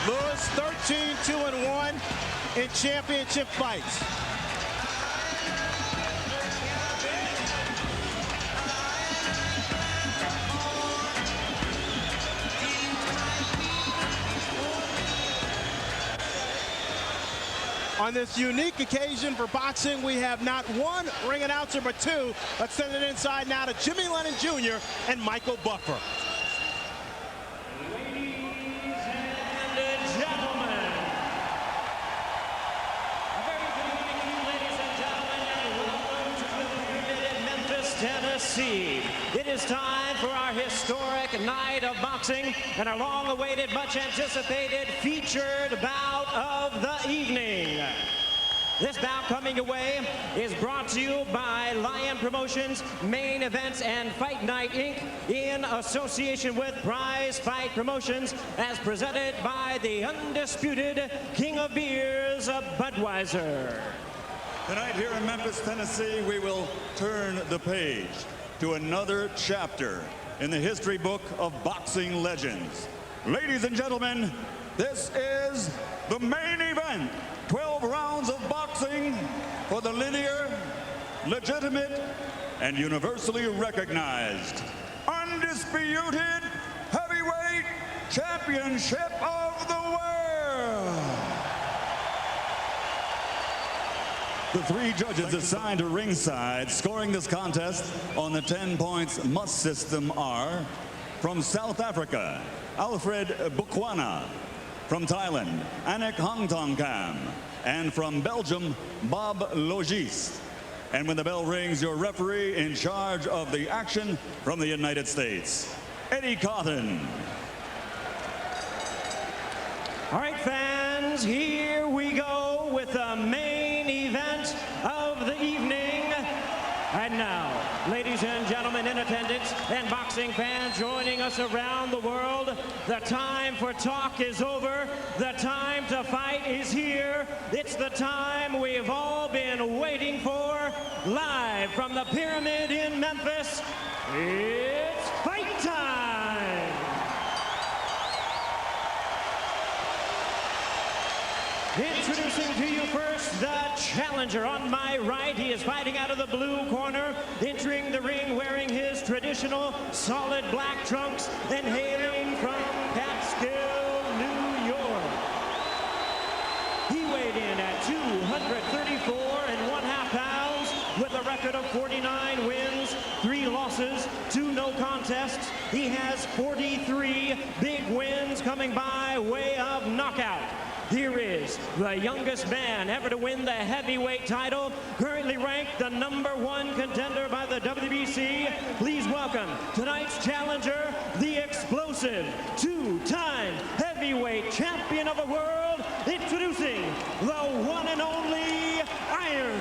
Lewis 13-2-1 in championship fights. On this unique occasion for boxing, we have not one ring announcer, but two. Let's send it inside now to Jimmy Lennon Jr. and Michael Buffer. Ladies and gentlemen, a very good evening to you, ladies and gentlemen, and welcome to the Pyramid in Memphis, Tennessee. It is time for our historic night of boxing and our long-awaited, much-anticipated featured bout of the evening. This bout coming your way is brought to you by Lion Promotions, Main Events, and Fight Night, Inc. in association with Prize Fight Promotions, as presented by the undisputed King of Beers, Budweiser. Tonight here in Memphis, Tennessee, we will turn the page to another chapter in the history book of boxing legends. Ladies and gentlemen, this is the main event. 12 rounds of boxing for the linear, legitimate, and universally recognized, undisputed heavyweight championship of the world. The three judges assigned to ringside scoring this contest on the 10 points must system are from South Africa, Alfred Bukwana; from Thailand, Anik Hongtongkam; and from Belgium, Bob Logis. And when the bell rings, your referee in charge of the action from the United States, Eddie Cotton. All right, fans, here we go with the main event of the evening. And now, ladies and gentlemen in attendance and boxing fans joining us around the world, the time for talk is over. The time to fight is here. It's the time we've all been waiting for. Live from the Pyramid in Memphis, it's fight time! Introducing to you first the challenger. On my right, he is fighting out of the blue corner, entering the ring wearing his traditional solid black trunks and hailing from Catskill, New York. He weighed in at 234 1/2 pounds with a record of 49 wins, 3 losses, 2 no contests. He has 43 big wins coming by way of knockout. Here is the youngest man ever to win the heavyweight title, currently ranked the #1 contender by the WBC. Please welcome tonight's challenger, the explosive 2-time heavyweight champion of the world, introducing the one and only Iron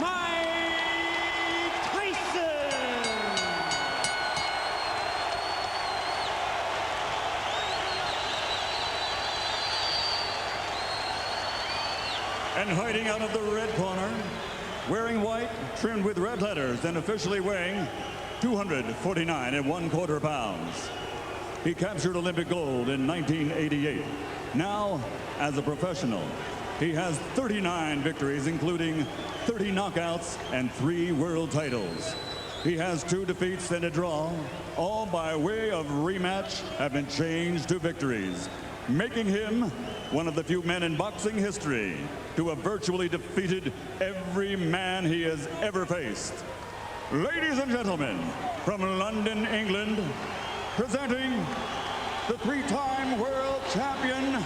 Mike Tyson. And fighting out of the red corner, wearing white, trimmed with red letters, and officially weighing 249 1/4 pounds. He captured Olympic gold in 1988. Now, as a professional, he has 39 victories, including 30 knockouts and 3 world titles. He has 2 defeats and a draw, all by way of rematch have been changed to victories, making him one of the few men in boxing history to have virtually defeated every man he has ever faced. Ladies and gentlemen, from London, England, presenting the 3-time world champion,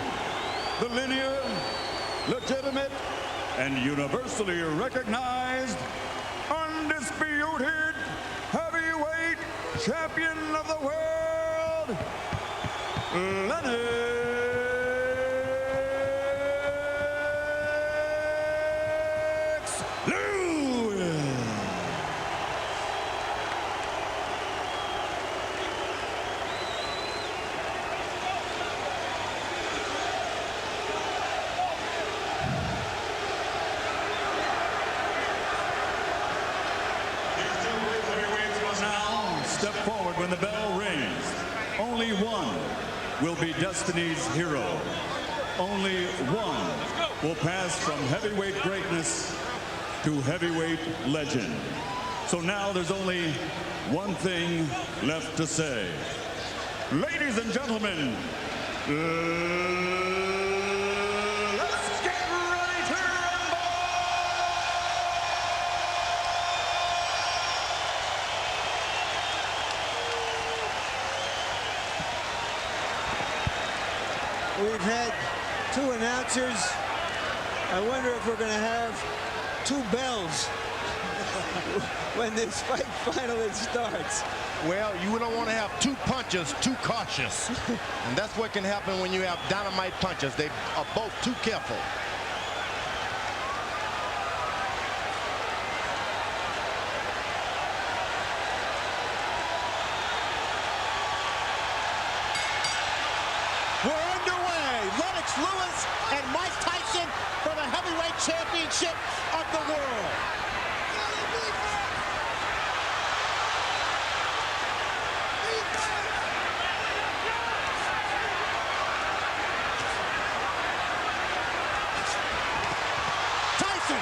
the linear, legitimate, and universally recognized, undisputed heavyweight champion of the world, Lennox. Step forward when the bell rings. Only one will be destiny's hero. Only one will pass from heavyweight greatness to heavyweight legend. So now there's only one thing left to say. Ladies and gentlemen, let's get ready to rumble! We've had two announcers. I wonder if we're going to have two bells when this fight finally starts. Well, you don't want to have two punchers too cautious. And that's what can happen when you have dynamite punchers. They are both too careful. We're underway. Lennox Lewis and Mike Tyson for the heavyweight championship of the world. Tyson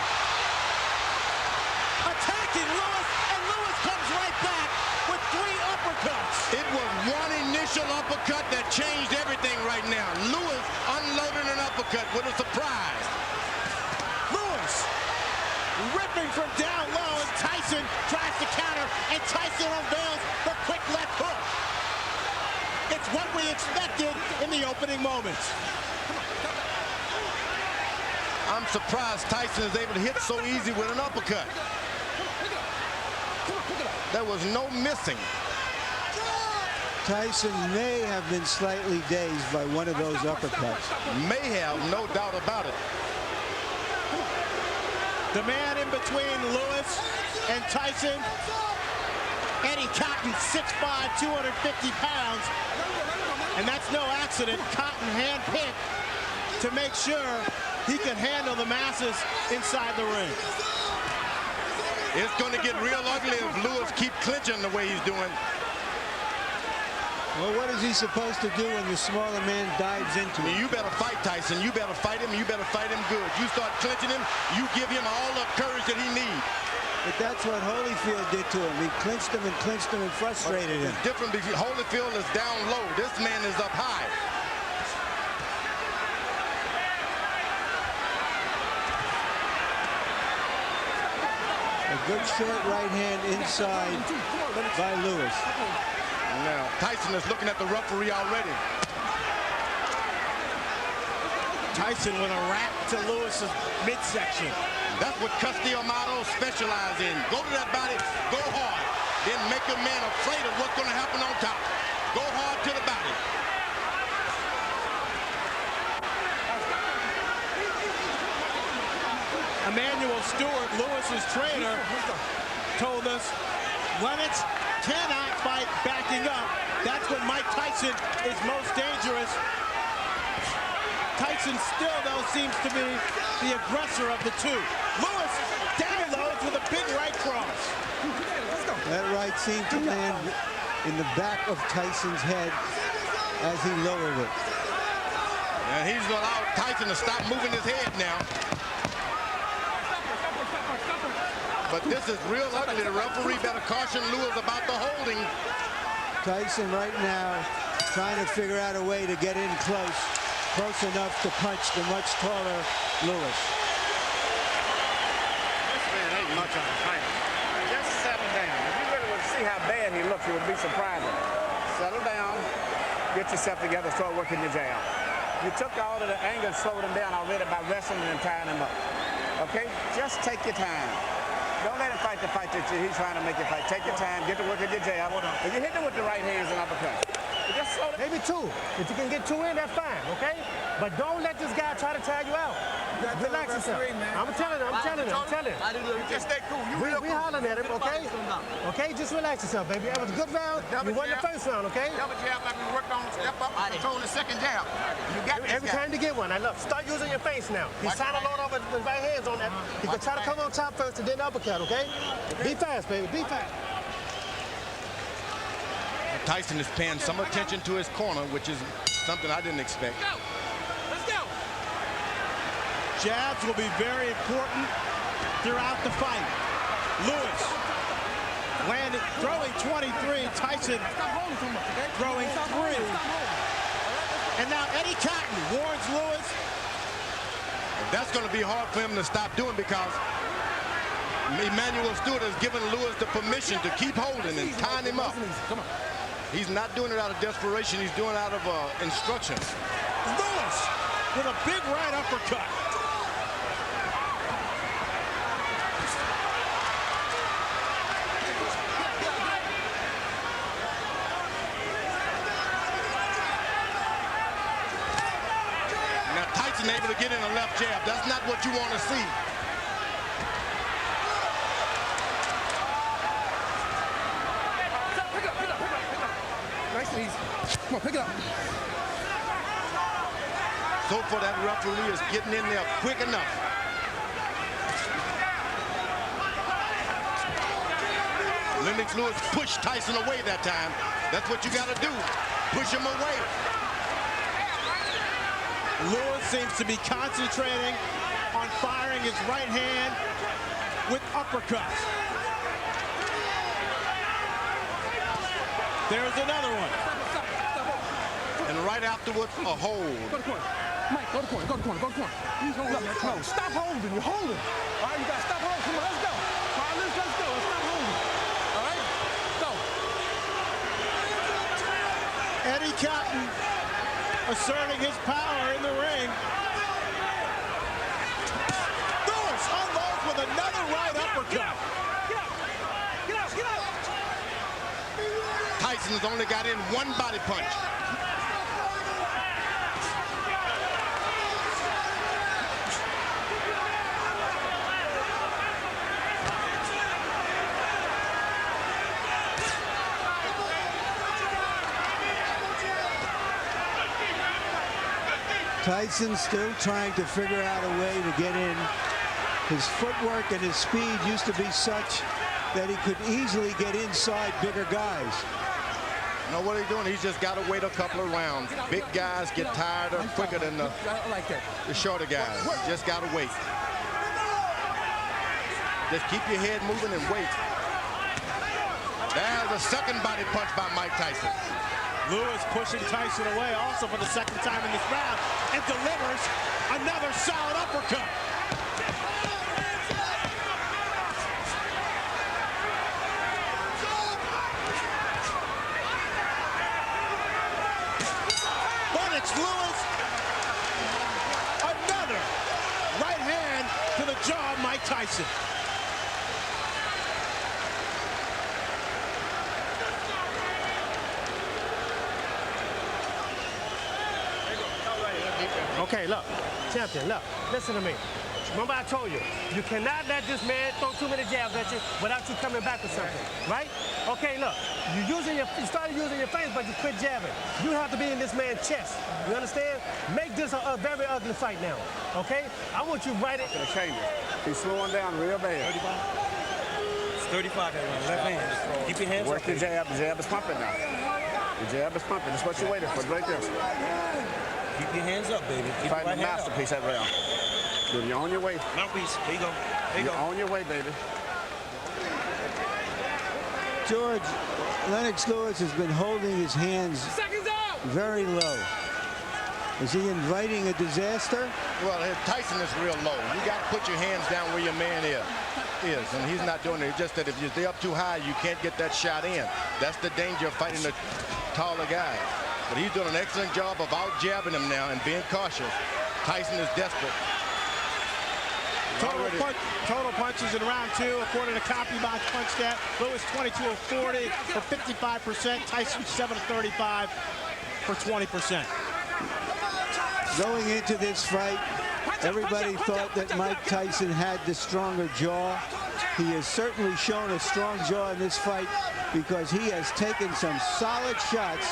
attacking Lewis, and Lewis comes right back with 3 uppercuts. It was one initial uppercut that changed everything right now. Lewis unloaded an uppercut with a surprise. Lewis ripping from down low, and Tyson tries to counter, and Tyson unveils the quick left hook. It's what we expected in the opening moments. I'm surprised Tyson is able to hit so easy with an uppercut. There was no missing. Tyson may have been slightly dazed by one of those uppercuts. May have, no doubt about it. The man in between Lewis and Tyson, Eddie Cotton, 6'5", 250 pounds. And that's no accident. Cotton handpicked to make sure he can handle the masses inside the ring. It's going to get real ugly if Lewis keeps clinching the way he's doing. Well, what is he supposed to do when the smaller man dives into him? You better fight Tyson. You better fight him. You better fight him good. You start clinching him, you give him all the courage that he needs. But that's what Holyfield did to him. He clinched him and frustrated him. It's different because Holyfield is down low. This man is up high. A good short right hand inside by Lewis. Now, Tyson is looking at the referee already. Tyson with a wrap to Lewis's midsection. That's what Castillo specializes in. Go to that body, go hard. Then make a man afraid of what's going to happen on top. Go hard to the body. Emmanuel Stewart, Lewis's trainer, told us Lennox cannot fight backing up. That's when Mike Tyson is most dangerous. Tyson still, though, seems to be the aggressor of the two. Lewis downloads with a big right cross. That right seemed to land in the back of Tyson's head as he lowered it. And he's allowed Tyson to stop moving his head now. But this is real ugly. The referee better caution Lewis about the holding. Tyson right now trying to figure out a way to get in close enough to punch the much taller Lewis. This man ain't much on a fight. Just settle down. If you really would see how bad he looks, it would be surprising. Settle down, get yourself together, start working your jab. You took all of the anger and slowed him down already by wrestling and tying him up. Okay? Just take your time. Don't let him fight the fight that he's trying to make you fight. Take your time, get to work at your jab. If you hit him with the right hands and uppercut, just slow down. Maybe 2. If you can get 2 in, that's fine, okay? But don't let this guy try to tag you out. Relax yourself. I'm telling him. Just stay cool. We hollering at him, okay? Okay, just relax yourself, baby. That was a good round. You won the first round, okay? Double jab like we worked on, step up and control the second jab. You got this Every time you get one, I love. Start using your face now. He's trying to load up with his right hands on that. He can try to come on top first and then uppercut, okay? Be fast, baby. Be fast. Tyson is paying some attention to his corner, which is something I didn't expect. Let's go. Jabs will be very important throughout the fight. Lewis landed, throwing 23. Tyson throwing 3. And now Eddie Cotton warns Lewis. That's going to be hard for him to stop doing because Emmanuel Stewart has given Lewis the permission to keep holding and tying him up. He's not doing it out of desperation. He's doing it out of instructions. Lewis with a big right uppercut. Now Tyson able to get in a left jab. That's not what you want to see. Come on, pick it up. So far, that referee is getting in there quick enough. Lennox Lewis pushed Tyson away that time. That's what you got to do. Push him away. Lewis seems to be concentrating on firing his right hand with uppercuts. There's another one. And right afterwards, a hold. Go to the corner. Mike, go to the corner, go to the corner, go to the corner. He's holding. No, stop holding. You're holding. All right, you got to stop holding. Come on, let's go. All right, let's go. Let's stop holding. All right, go. Eddie Cotton asserting his power in the ring. Lewis unloads with another right uppercut. Get out, get out. Tyson's only got in one body punch. Tyson still trying to figure out a way to get in. His footwork and his speed used to be such that he could easily get inside bigger guys. You know what he's doing? He's just got to wait a couple of rounds. Big guys get tired or quicker than the shorter guys. You just got to wait. Just keep your head moving and wait. There's a second body punch by Mike Tyson. Lewis pushing Tyson away also for the second time in this round and delivers another solid uppercut. Lennox Lewis, another right hand to the jaw of Mike Tyson. Okay, look, champion, look, listen to me. Remember I told you, you cannot let this man throw too many jabs at you without you coming back with something, right? Okay, look, you started using your face, but you quit jabbing. You have to be in this man's chest. You understand? Make this a very ugly fight now, okay? I want you right at... Gonna change it. He's slowing down real bad. 35? It's 35 that one. Left hand. Keep your hands up. Work the jab. The jab is pumping now. The jab is pumping. That's what you're waiting for, right there. Keep your hands up, baby. Keep Fighting your the right hand masterpiece that round. Dude, you're on your way. Mouthpiece. There you go. There you You're go. on your way, baby. George, Lennox Lewis has been holding his hands very low. Is he inviting a disaster? Well, Tyson is real low. You got to put your hands down where your man is, and he's not doing it. It's just that if you're up too high, you can't get that shot in. That's the danger of fighting the taller guy. But he's doing an excellent job of out-jabbing him now and being cautious. Tyson is desperate. Total punches in round 2, according to CompuBox Punch Stat. Lewis 22 of 40 for 55%. Tyson 7 of 35 for 20%. Going into this fight, everybody thought that Mike Tyson had the stronger jaw. He has certainly shown a strong jaw in this fight because he has taken some solid shots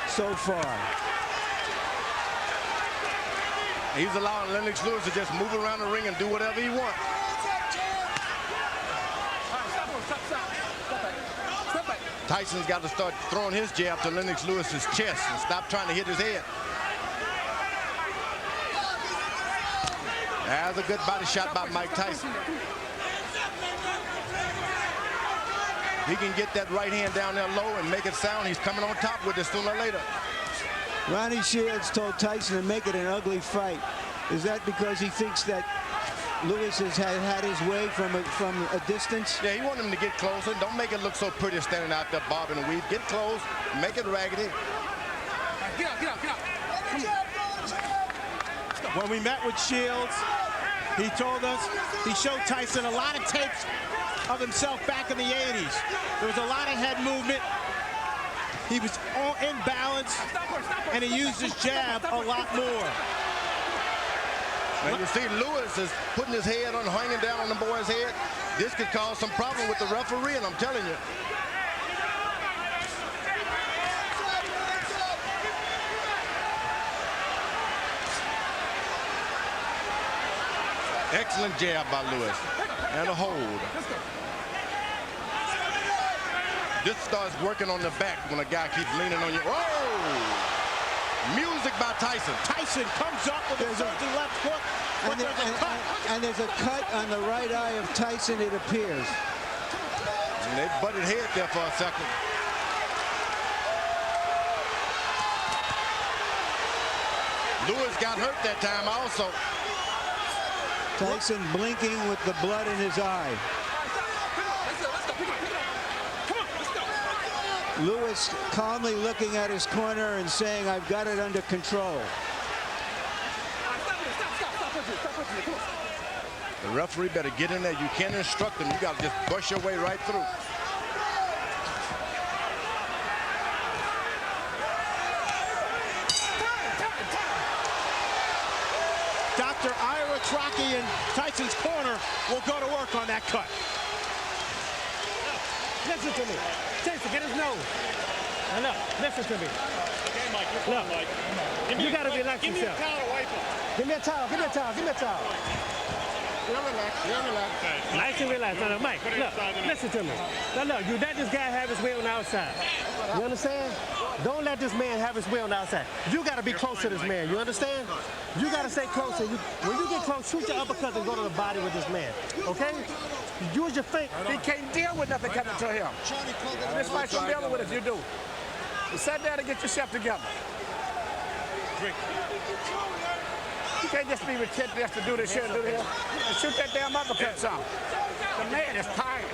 so far. He's allowing Lennox Lewis to just move around the ring and do whatever he wants. Tyson's got to start throwing his jab to Lennox Lewis's chest and stop trying to hit his head. That's a good body shot by Mike Tyson. He can get that right hand down there low and make it sound. He's coming on top with it sooner or later. Ronnie Shields told Tyson to make it an ugly fight. Is that because he thinks that Lewis has had his way from a distance? Yeah, he wanted him to get closer. Don't make it look so pretty standing out there bobbing and weave. Get close, make it raggedy. Get out, get out, get out. When we met with Shields, he told us he showed Tyson a lot of tapes of himself back in the 80s. There was a lot of head movement. He was all in balance, and he used his jab a lot more. Now you see Lewis is putting his head on, hanging down on the boy's head. This could cause some problem with the referee, and I'm telling you. Excellent jab by Lewis. And a hold. This starts working on the back when a guy keeps leaning on you. Oh! Music by Tyson. Tyson comes up with a surging left hook. And there's a cut on the right eye of Tyson, it appears. And they butted head there for a second. Lewis got hurt that time also. Tyson blinking with the blood in his eye. Lewis calmly looking at his corner and saying, I've got it under control. The referee better get in there. You can't instruct him. You got to just push your way right through. Dr. Ira Trocchi in Tyson's corner will go to work on that cut. Listen to me. Tyson, get his nose. Now look, listen to me. Okay, Mike, you're fine, Mike. You got to relax yourself. Give me a towel to wipe it. Give me a towel, give me a towel, give me a towel. Nice and relaxed. Now, Mike, look, listen to me. Now, look, you let this guy have his way on the outside. You understand? Don't let this man have his way on the outside. You got to be close to this man. You understand? You got to stay close. When you get close, shoot your uppercut and go to the body with this man. Okay? Use your feet. He can't deal with nothing coming to him. This fight's gonna deal with it if you do. You sit down and get yourself together. You can't just be retentive just to do this here and do this. And shoot that damn uppercut some. The man is tired.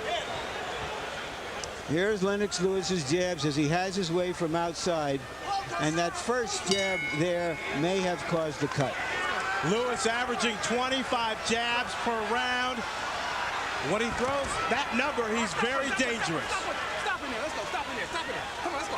Here's Lennox Lewis's jabs as he has his way from outside. And that first jab there may have caused the cut. Lewis averaging 25 jabs per round. When he throws that number, he's very dangerous. Stop in there. Let's go. Stop in there. Stop in there. Come on, let's go.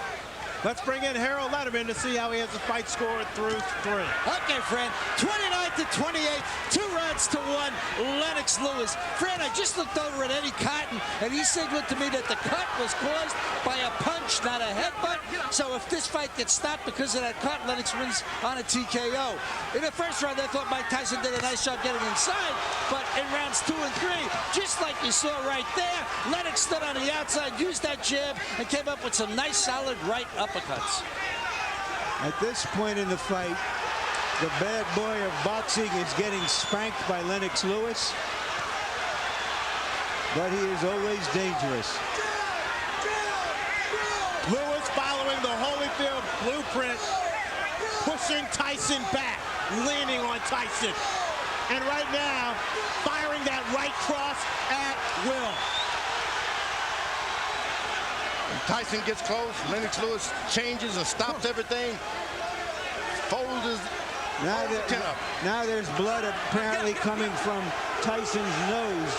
Let's bring in Harold Letterman to see how he has the fight scored through 3. Okay, Fran, 29-28, 2 rounds to 1, Lennox Lewis. Fran, I just looked over at Eddie Cotton, and he signaled to me that the cut was caused by a punch, not a headbutt. So if this fight gets stopped because of that cut, Lennox wins on a TKO. In the first round, I thought Mike Tyson did a nice job getting inside, but in rounds 2 and 3, just like you saw right there, Lennox stood on the outside, used that jab, and came up with some nice, solid right uppercuts. At this point in the fight, the bad boy of boxing is getting spanked by Lennox Lewis, but he is always dangerous. Lewis following the Holyfield blueprint, pushing Tyson back, leaning on Tyson. And right now, firing that right cross at will. Tyson gets close. Lennox Lewis changes and stops everything. Folds his chin up. Now there's blood apparently coming from Tyson's nose.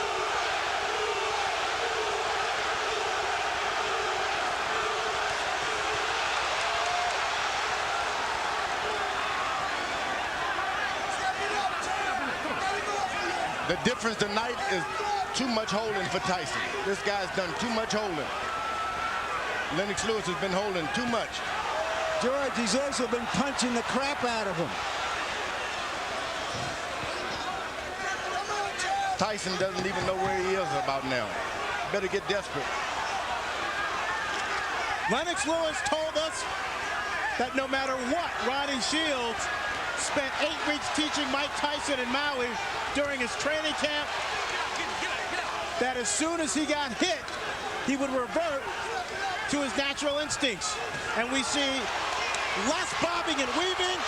The difference tonight is too much holding for Tyson. This guy's done too much holding. Lennox Lewis has been holding too much. George, he's also been punching the crap out of him. Tyson doesn't even know where he is about now. Better get desperate. Lennox Lewis told us that no matter what Ronnie Shields spent 8 weeks teaching Mike Tyson in Maui during his training camp that as soon as he got hit, he would revert to his natural instincts. And we see less bobbing and weaving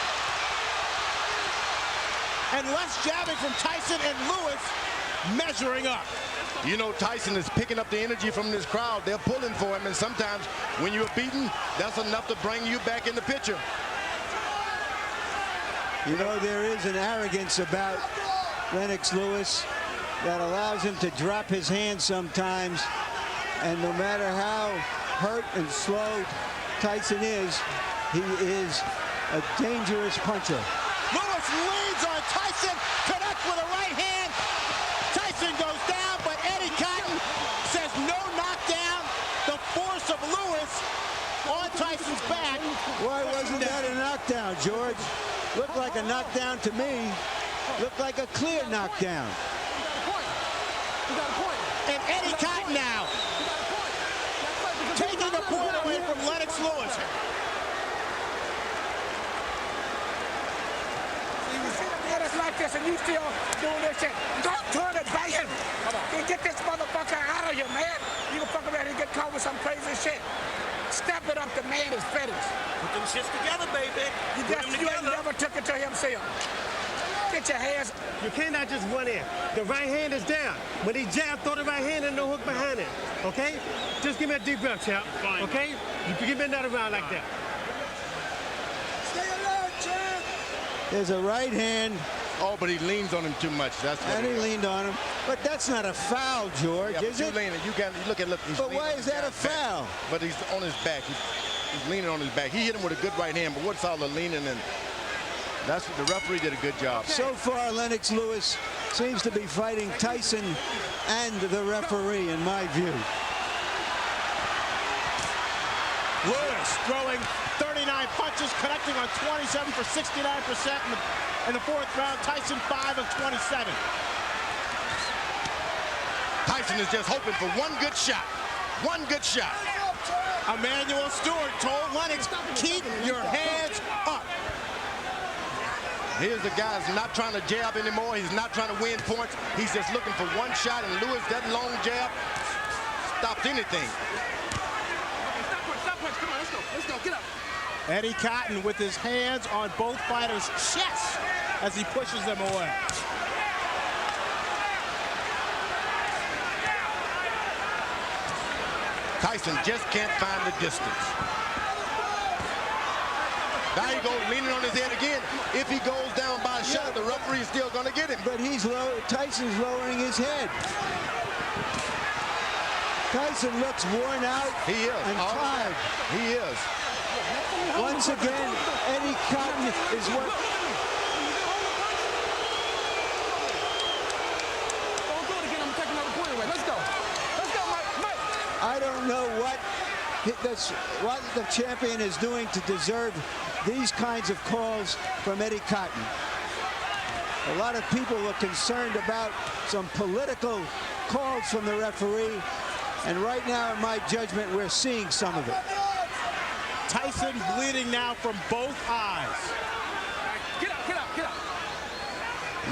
and less jabbing from Tyson, and Lewis measuring up. You know, Tyson is picking up the energy from this crowd. They're pulling for him, and sometimes when you're beaten, that's enough to bring you back in the picture. You know, there is an arrogance about Lennox Lewis that allows him to drop his hands sometimes, and no matter how hurt and slow Tyson is, he is a dangerous puncher. Lewis leads on Tyson, connects with a right hand. Tyson goes down, but Eddie Cotton says no knockdown. The force of Lewis on Tyson's back. Why wasn't that a knockdown, George? Looked like a knockdown to me. Looked like a clear knockdown. And Eddie Cotton now taking a point away from Lennox Lewis. It's like this, and you still doing this shit. Don't turn it back in. You get this motherfucker out of you, man. You can fuck around and get caught with some crazy shit. Step it up, the man is finished. Put them shits together, baby. You ain't never took it to himself. Get your hands. You cannot just run in. The right hand is down. When he jab, throw the right hand and no hook behind it. Okay? Just give me a deep breath, champ. Okay? You give me another round like that. Stay alert, champ. There's a right hand. Oh, but he leans on him too much. That's what And he leaned on him. But that's not a foul, George, yeah, is it? Look. But why is that a foul? But he's on his back. He's leaning on his back. He hit him with a good right hand, but what's all the leaning? And that's the referee did a good job. So far, Lennox Lewis seems to be fighting Tyson and the referee, in my view. Lewis throwing 39 punches, connecting on 27 for 69% in the fourth round. Tyson 5 of 27. Tyson is just hoping for one good shot. One good shot. Emmanuel Stewart told Lennox, keep your hands up. Here's the guy who's not trying to jab anymore. He's not trying to win points. He's just looking for one shot, and Lewis, that long jab stops anything. Come on, let's go, get up. Eddie Cotton with his hands on both fighters' chests as he pushes them away. Tyson just can't find the distance. Now he goes leaning on his head again. If he goes down by a shot, the referee is still going to get him. But Tyson's lowering his head. Tyson looks worn out He is. and tired. He is. Once again, Eddie Cotton is what. Don't do it again. I'm taking another point away. Let's go. Let's go, Mike. I don't know what the champion is doing to deserve these kinds of calls from Eddie Cotton. A lot of people are concerned about some political calls from the referee, and right now, in my judgment, we're seeing some of it. Tyson bleeding now from both eyes. Get up.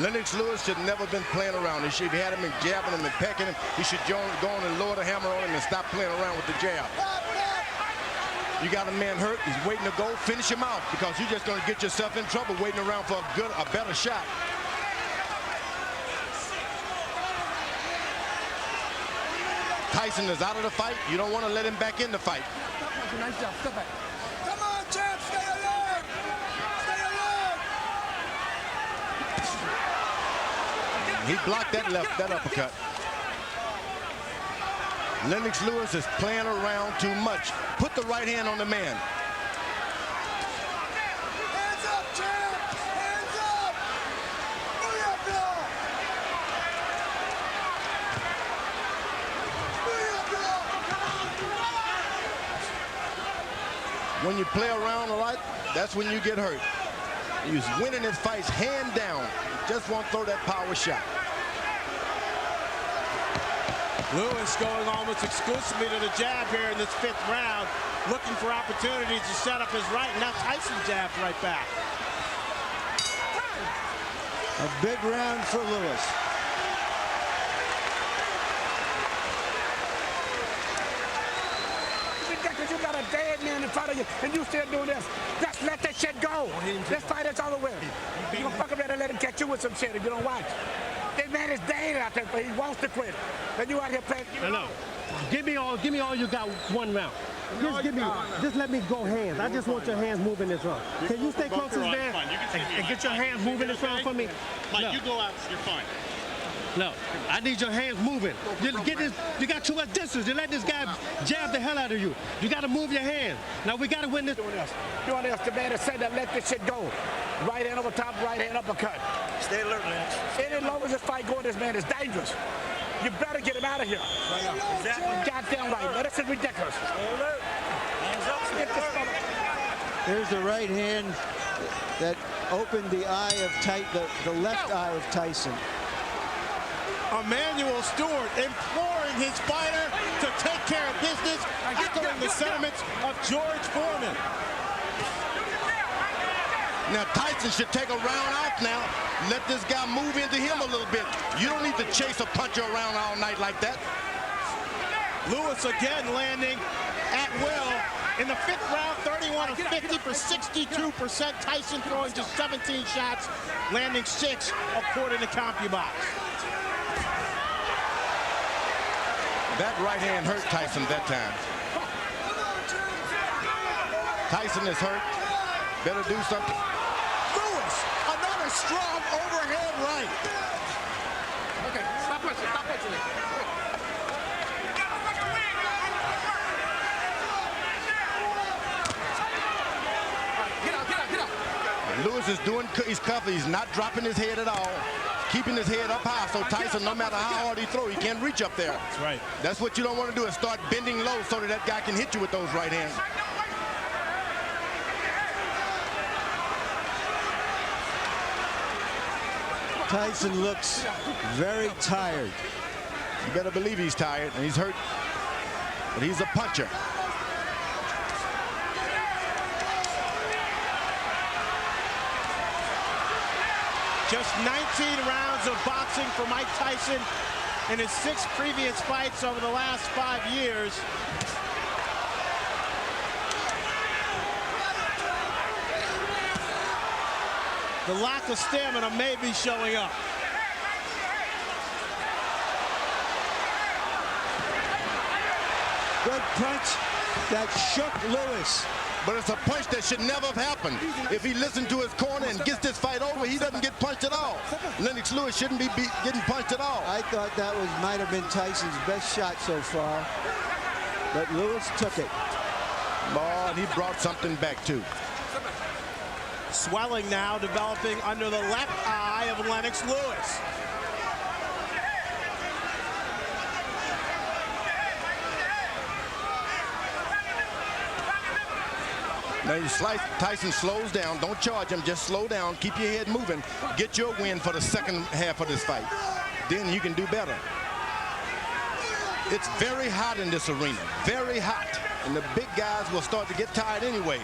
Lennox Lewis should never been playing around. He should have had him and jabbing him and pecking him. He should go on and lower the hammer on him and stop playing around with the jab. You got a man hurt. He's waiting to go. Finish him out, because you're just going to get yourself in trouble waiting around for a better shot. Tyson is out of the fight. You don't want to let him back in the fight. Nice job. Step back. Come on, champ. Stay alert. Stay alert. He blocked that uppercut. Lennox Lewis is playing around too much. Put the right hand on the man. Hands up, champ. Hands up. Booyah, When you play around a lot, that's when you get hurt. He's winning his fights hand down. Just won't throw that power shot. Lewis going almost exclusively to the jab here in this fifth round, looking for opportunities to set up his right. Now Tyson jabs right back. A big round for Lewis. You got a dead man in front of you, and you still doing this. Just let that shit go. This fight is all the way. You gonna fuck around and let him catch you with some shit if you don't watch. This man is dead out there, but he wants to quit. And you out here playing. No. Give me all you got one round. Just let me go hands. I just want your hands moving this round. Can you stay close to this man and get your hands moving this round for me? Mike, you go out, you're fine. No, I need your hands moving. You got too much distance. You let this guy jab the hell out of you. You got to move your hands. Now we got to win this. Doing this. The man has said that let this shit go. Right hand over top, right hand uppercut. Stay alert, Lennox. Any long as this fight going, this man is dangerous. You better get him out of here. Exactly. Goddamn right, man. This is ridiculous. Stay alert. Hands up. Get this mother. There's the right hand that opened the eye of the left eye of Tyson. Emmanuel Stewart imploring his fighter to take care of business, echoing the sentiments of George Foreman. Now Tyson should take a round off now. Let this guy move into him a little bit. You don't need to chase a puncher around all night like that. Lewis again landing at will. In the 5th round, 31 of 50 for 62%. Tyson throwing just 17 shots, landing 6 according to CompuBox. That right hand hurt Tyson that time. Tyson is hurt. Better do something. Lewis, another strong overhand right. Okay, stop pushing. Get out. Lewis is doing, he's cuffing. He's not dropping his head at all. Keeping his head up high, so Tyson, no matter how hard he throws, he can't reach up there. That's right. That's what you don't want to do, is start bending low so that guy can hit you with those right hands. Tyson looks very tired. You better believe he's tired, and he's hurt, but he's a puncher. Just 19 rounds of boxing for Mike Tyson in his 6 previous fights over the last 5 years. The lack of stamina may be showing up. Good punch that shook Lewis. But it's a punch that should never have happened. If he listened to his corner and gets this fight over, he doesn't get punched at all. Lennox Lewis shouldn't be getting punched at all. I thought that might have been Tyson's best shot so far, but Lewis took it. Oh, and he brought something back too. Swelling now developing under the left eye of Lennox Lewis. Now you slice, Tyson slows down. Don't charge him, just slow down. Keep your head moving. Get your win for the second half of this fight. Then you can do better. It's very hot in this arena, very hot. And the big guys will start to get tired anyway.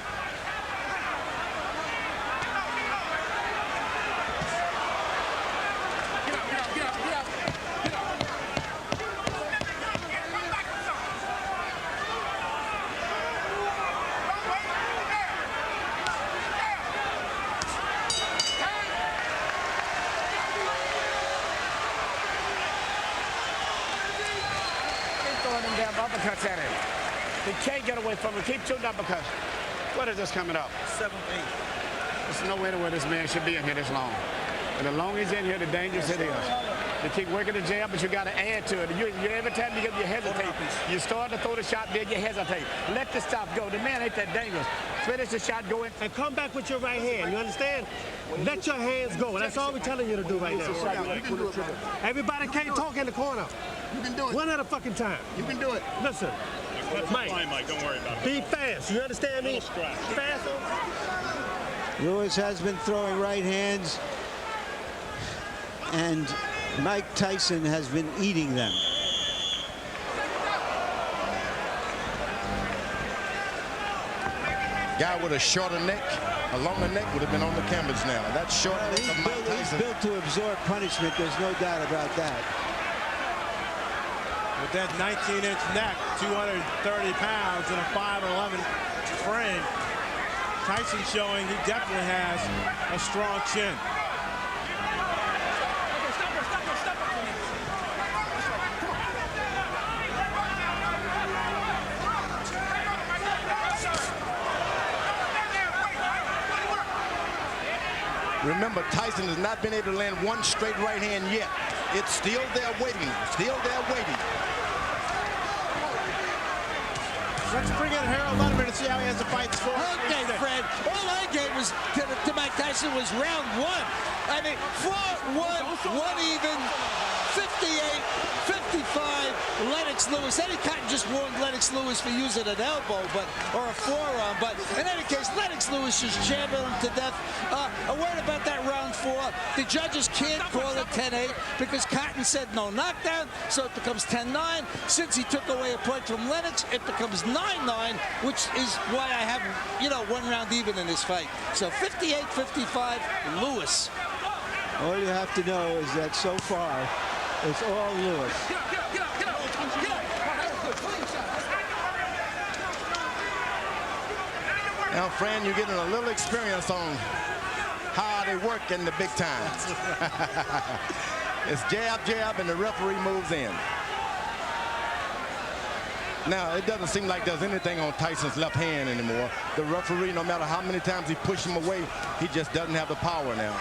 Uppercuts at him. He can't get away from him. Keep shooting uppercuts. What is this coming up? 7-8. There's no way to where this man should be in here this long. And the longer he's in here, the dangerous it is. You keep working the jab, but you got to add to it. Every time you hesitate, you start to throw the shot, then you hesitate. Let the stop go. The man ain't that dangerous. Finish the shot, go in. And come back with your right hand. You understand? Let your hands go. That's all we're telling you to do right now. Everybody can't talk in the corner. You can do it. One at a fucking time. You can do it. Listen, Mike, Don't worry about it. be fast. You understand me? Fast. Lewis has been throwing right hands, and Mike Tyson has been eating them. Guy with a shorter neck. A longer neck would have been on the canvas now. That's short neck of Mike Tyson. He's built to absorb punishment. There's no doubt about that. With that 19-inch neck, 230 pounds, and a 5'11" frame, Tyson showing he definitely has a strong chin. Remember, Tyson has not been able to land one straight right hand yet. It's still there waiting. Still there waiting. Let's bring in Harold Letterman and see how he has the fight score. Okay, Fred. All I gave was to Mike Tyson was round one. I mean, 4-1, one even, 58-55. Lennox Lewis. Eddie Cotton just warned Lennox Lewis for using an elbow, or a forearm. But in any case, Lennox Lewis just jammed him to death. A word about that round 4. The judges can't call it 10-8 because Cotton said no knockdown, so it becomes 10-9. Since he took away a point from Lennox, it becomes 9-9, which is why I have, one round even in this fight. So 58-55, Lewis. All you have to know is that so far, it's all Lewis. Now, Fran, you're getting a little experience on how they work in the big times. It's jab, jab, and the referee moves in. Now, it doesn't seem like there's anything on Tyson's left hand anymore. The referee, no matter how many times he pushes him away, he just doesn't have the power now.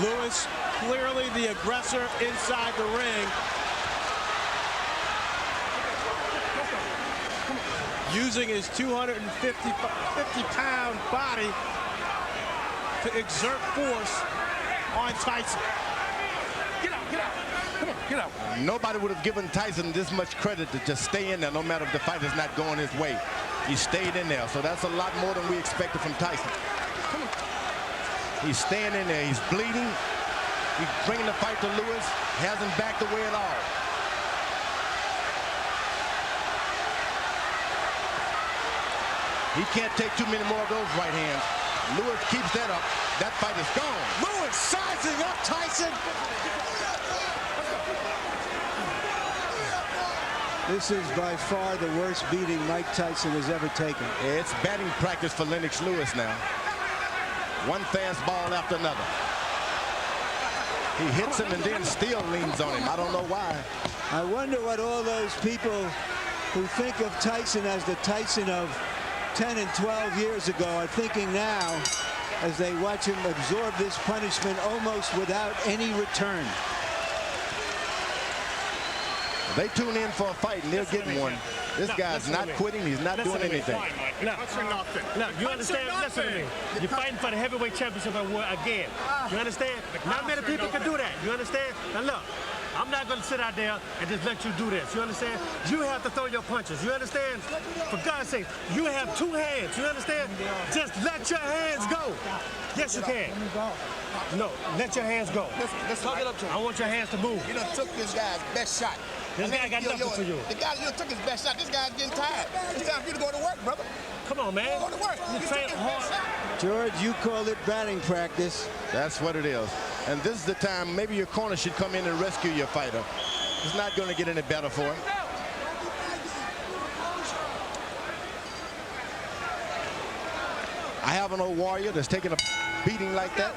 Lewis, clearly the aggressor inside the ring. Using his 250-pound body to exert force on Tyson. Get out, get out. Come on, get out. Nobody would have given Tyson this much credit to just stay in there no matter if the fight is not going his way. He stayed in there, so that's a lot more than we expected from Tyson. He's staying in there. He's bleeding. He's bringing the fight to Lewis. Hasn't backed away at all. He can't take too many more of those right hands. Lewis keeps that up. That fight is gone. Lewis sizing up Tyson. This is by far the worst beating Mike Tyson has ever taken. It's batting practice for Lennox Lewis now. One fastball after another. He hits him and then still leans on him. I don't know why. I wonder what all those people who think of Tyson as the Tyson of 10 and 12 years ago are thinking now as they watch him absorb this punishment almost without any return. They tune in for a fight and they're getting one. This guy's not quitting. He's not doing anything. Look, you understand? Listen to me. You're fighting for the heavyweight championship again. You understand? Not many people can do that. You understand? Now look, I'm not going to sit out there and just let you do this. You understand? You have to throw your punches. You understand? For God's sake, you have 2 hands. You understand? Just let your hands go. Yes, you can. No, let your hands go. Let's talk it up to him. I want your hands to move. You done took this guy's best shot. This guy got nothing for you. The guy, you took his best shot. This guy's getting tired. It's time for you to go to work, brother. Come on, man. Go to work. You train hard. George, you call it batting practice. That's what it is. And this is the time maybe your corner should come in and rescue your fighter. It's not going to get any better for him. I have an old warrior that's taking a beating like that,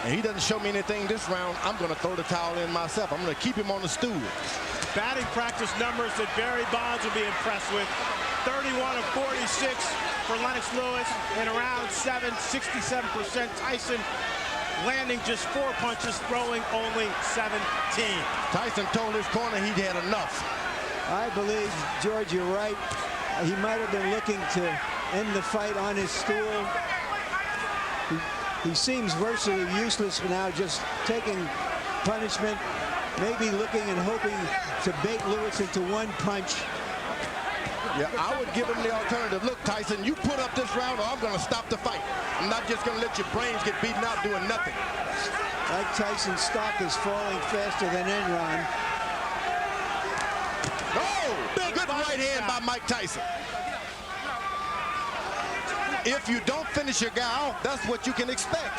and he doesn't show me anything this round. I'm going to throw the towel in myself. I'm going to keep him on the stool. Batting practice numbers that Barry Bonds will be impressed with. 31 of 46 for Lennox Lewis in round 7, 67%. Tyson landing just 4 punches, throwing only 17. Tyson told his corner he'd had enough. I believe, George, you're right. He might have been looking to end the fight on his stool. He seems virtually useless now, just taking punishment, maybe looking and hoping to bait Lewis into one punch. Yeah, I would give him the alternative. Look, Tyson, you put up this round or I'm going to stop the fight. I'm not just going to let your brains get beaten out doing nothing. Mike Tyson's stock is falling faster than Enron. Oh, good right hand by Mike Tyson. If you don't finish your guy off, that's what you can expect.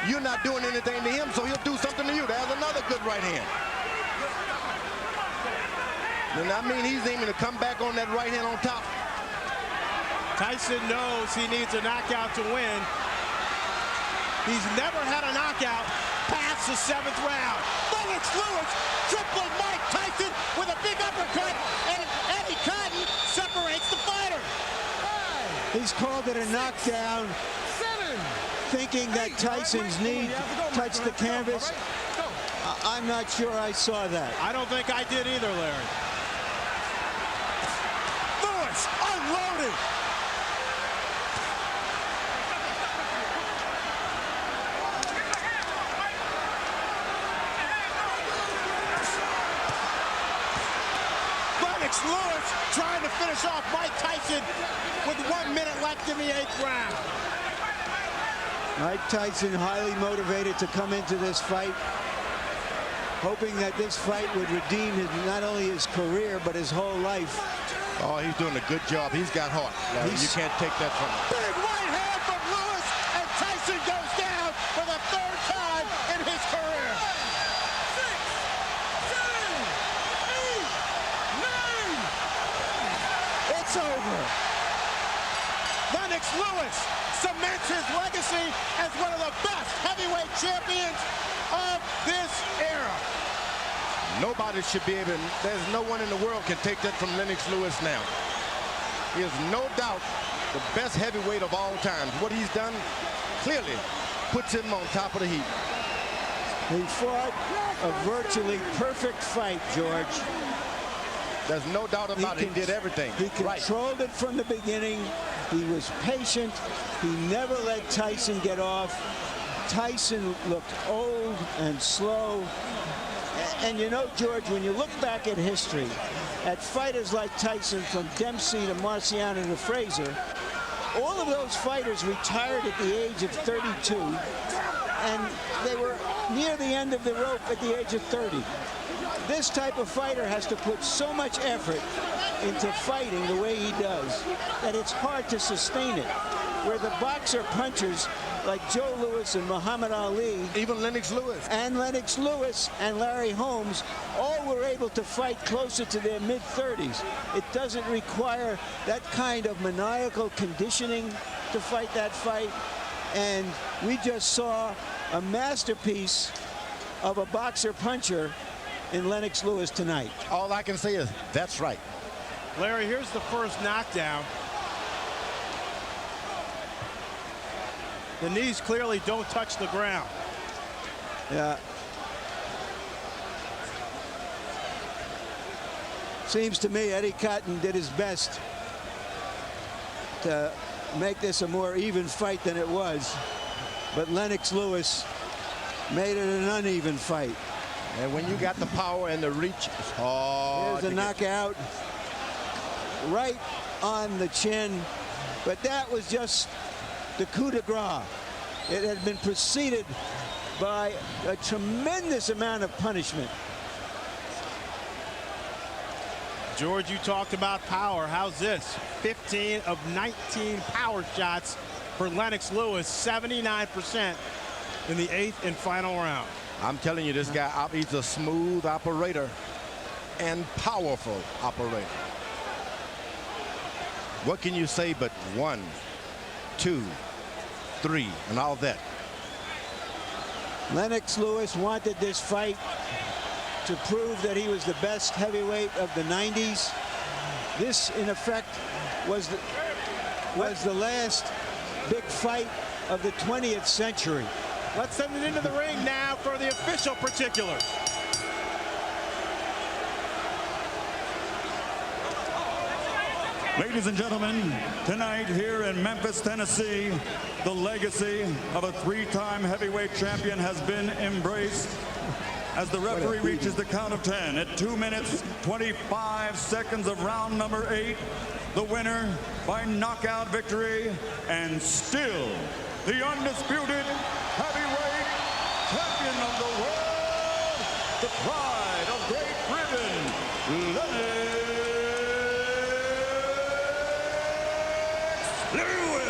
You're not doing anything to him, so he'll do something to you. There's another good right hand. And I mean, he's aiming to come back on that right hand on top. Tyson knows he needs a knockout to win. He's never had a knockout past the 7th round. Lennox Lewis tripling Mike Tyson with a big uppercut, and Eddie Cotton separates the fighter. He's called it a knockdown, thinking that Tyson's knee touched the canvas. I'm not sure I saw that. I don't think I did either, Larry. Lewis unloaded. Lennox Lewis trying to finish off Mike Tyson with 1 minute left in the 8th round. Mike Tyson highly motivated to come into this fight, hoping that this fight would redeem not only his career, but his whole life. Oh, he's doing a good job. He's got heart. You can't take that from him. Big right hand from Lewis, and Tyson goes down for the 3rd time in his career. 6, 7, 8, 9. It's over. Lennox Lewis cements his legacy as one of the best heavyweight champions of this era. Nobody should be able, there's no one in the world can take that from Lennox Lewis now. He is no doubt the best heavyweight of all time. What he's done clearly puts him on top of the heap. He fought a virtually perfect fight, George. There's no doubt about it. He did everything. He controlled it from the beginning. He was patient. He never let Tyson get off. Tyson looked old and slow. And you know, George, when you look back at history, at fighters like Tyson, from Dempsey to Marciano to Frazier, all of those fighters retired at the age of 32, and they were near the end of the rope at the age of 30. This type of fighter has to put so much effort into fighting the way he does that it's hard to sustain it. Where the boxer punchers like Joe Louis and Muhammad Ali, even Lennox Lewis, and Larry Holmes, all were able to fight closer to their mid-30s. It doesn't require that kind of maniacal conditioning to fight that fight. And we just saw a masterpiece of a boxer puncher in Lennox Lewis tonight. All I can say is that's right. Larry, here's the first knockdown. The knees clearly don't touch the ground. Yeah. Seems to me Eddie Cotton did his best to make this a more even fight than it was. But Lennox Lewis made it an uneven fight. And when you got the power and the reach, it's hard. Here's a knockout right on the chin. But that was just the coup de grace. It had been preceded by a tremendous amount of punishment. George, you talked about power. How's this? 15 of 19 power shots for Lennox Lewis, 79% in the 8th and final round. I'm telling you, this guy, he's a smooth operator and powerful operator. What can you say but 1, 2, 3, and all that? Lennox Lewis wanted this fight to prove that he was the best heavyweight of the 90s. This, in effect, was the last big fight of the 20th century. Let's send it into the ring now for the official particulars. Ladies and gentlemen, tonight here in Memphis, Tennessee, the legacy of a 3-time heavyweight champion has been embraced as the referee reaches the count of 10 at 2 minutes, 25 seconds of round number 8. The winner by knockout victory, and still the undisputed heavyweight champion of the world, the pride of Great Britain, Lennox Lewis.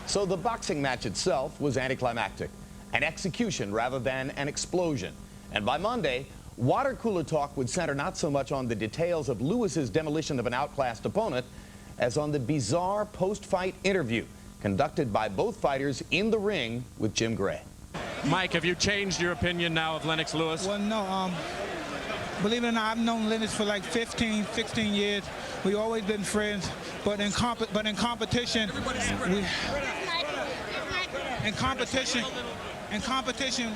So the boxing match itself was anticlimactic, an execution rather than an explosion. And by Monday, water cooler talk would center not so much on the details of Lewis's demolition of an outclassed opponent as on the bizarre post-fight interview conducted by both fighters in the ring with Jim Gray. Mike, have you changed your opinion now of Lennox Lewis? Well, no. Believe it or not, I've known Lennox for like 15, 16 years. We've always been friends, but in competition, the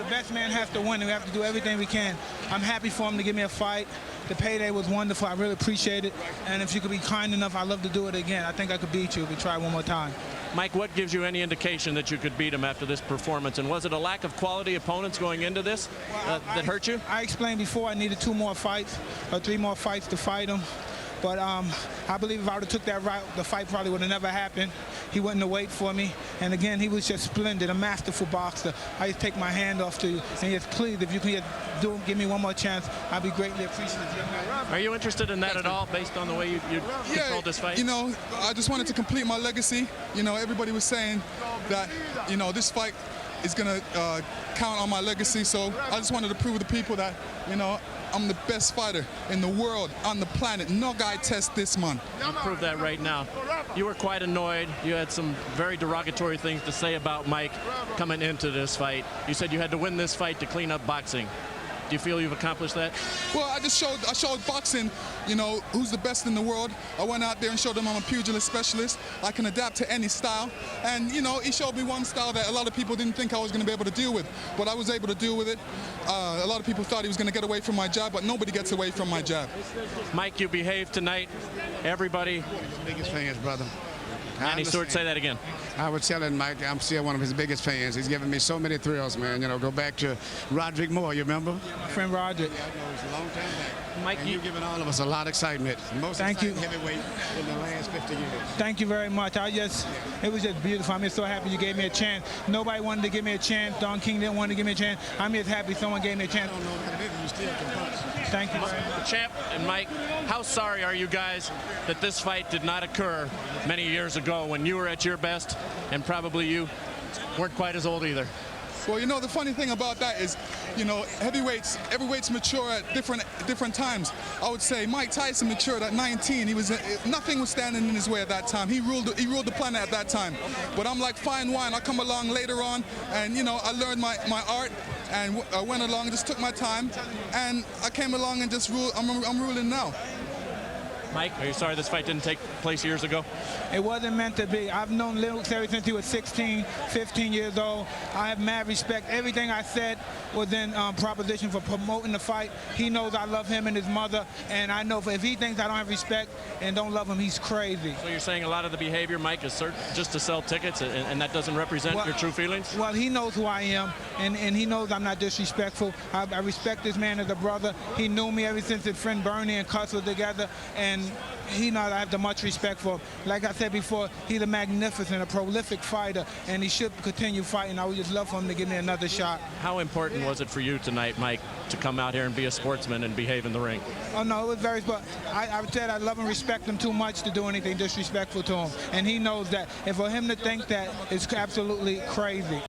best man has to win, and we have to do everything we can. I'm happy for him to give me a fight. The payday was wonderful. I really appreciate it. And if you could be kind enough, I'd love to do it again. I think I could beat you if we try one more time. Mike, what gives you any indication that you could beat him after this performance? And was it a lack of quality opponents going into this that hurt you? I explained before I needed 2 more fights or 3 more fights to fight him. But I believe if I would have took that route, the fight probably would have never happened. He wouldn't have waited for me. And again, he was just splendid, a masterful boxer. I just take my hand off to you and just please, if you can give me one more chance, I'd be greatly appreciative. Are you interested in that at all, based on the way you controlled this fight? You know, I just wanted to complete my legacy. You know, everybody was saying that, you know, this fight is going to count on my legacy. So I just wanted to prove to the people that, you know, I'm the best fighter in the world, on the planet. No guy tests this, man. You prove that right now. You were quite annoyed. You had some very derogatory things to say about Mike coming into this fight. You said you had to win this fight to clean up boxing. Do you feel you've accomplished that? Well, I showed boxing, you know, who's the best in the world. I went out there and showed them I'm a pugilist specialist. I can adapt to any style. And, you know, he showed me one style that a lot of people didn't think I was going to be able to deal with. But I was able to deal with it. A lot of people thought he was going to get away from my jab, but nobody gets away from my jab. Mike, you behaved tonight. Everybody. Biggest fans, brother. Manny Stewart, say that again. I was telling Mike, I'm still one of his biggest fans. He's given me so many thrills, man. You know, go back to Roderick Moore, you remember? My friend Roderick. Yeah, I know, it's a long time back. Mike, you've given all of us a lot of excitement. Most exciting heavyweight in the last 50 years. Thank you very much. It was just beautiful. I'm just so happy you gave me a chance. Nobody wanted to give me a chance. Don King didn't want to give me a chance. I'm just happy someone gave me a chance. I don't know what it is, you still can punch. Thank you very much. Champ and Mike, how sorry are you guys that this fight did not occur many years ago when you were at your best and probably you weren't quite as old either? Well, you know, the funny thing about that is, you know, heavyweights mature at different times. I would say Mike Tyson matured at 19. Nothing was standing in his way at that time. He ruled the planet at that time. But I'm like fine wine. I come along later on, and you know, I learned my art, and I went along, just took my time, and I came along and just ruled. I'm ruling now. Mike, are you sorry this fight didn't take place years ago? It wasn't meant to be. I've known Lennox ever since he was 16, 15 years old. I have mad respect. Everything I said was in proposition for promoting the fight. He knows I love him and his mother, and I know if he thinks I don't have respect and don't love him, he's crazy. So you're saying a lot of the behavior, Mike, is just to sell tickets, and that doesn't represent your true feelings? Well, he knows who I am, and he knows I'm not disrespectful. I respect this man as a brother. He knew me ever since his friend Bernie and Cuss were together, and he knows I have the much respect for him. Like I said before, he's a magnificent, a prolific fighter, and he should continue fighting. I would just love for him to give me another shot. How important was it for you tonight, Mike, to come out here and be a sportsman and behave in the ring? Oh, no, it was very, but I said I love and respect him too much to do anything disrespectful to him. And he knows that. And for him to think that is absolutely crazy.